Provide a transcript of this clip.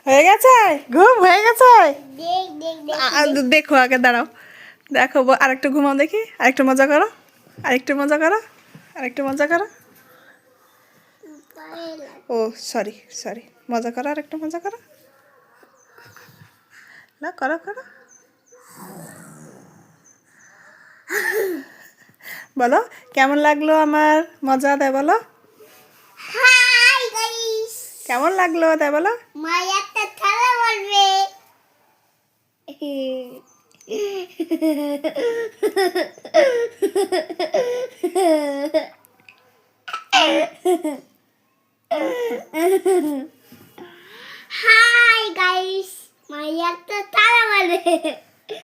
হয়ে গেছে, ঘুম হয়ে গেছে। দেখো আগে, দাঁড়াও, দেখো আরেকটু ঘুমাও দেখি, আরেকটু মজা করো, আরেকটু মজা করো, আরেকটু মজা করো। ও সরি সরি, মজা করো, আরেকটু মজা করো, না করো করো। বলো কেমন লাগলো আমার মজা, তাই বলো। হাই গাইস, কেমন লাগলো তাই বলো। মায়াটা খেলা বলবে। হাই গাইস, মায়াটা খেলা বলবে।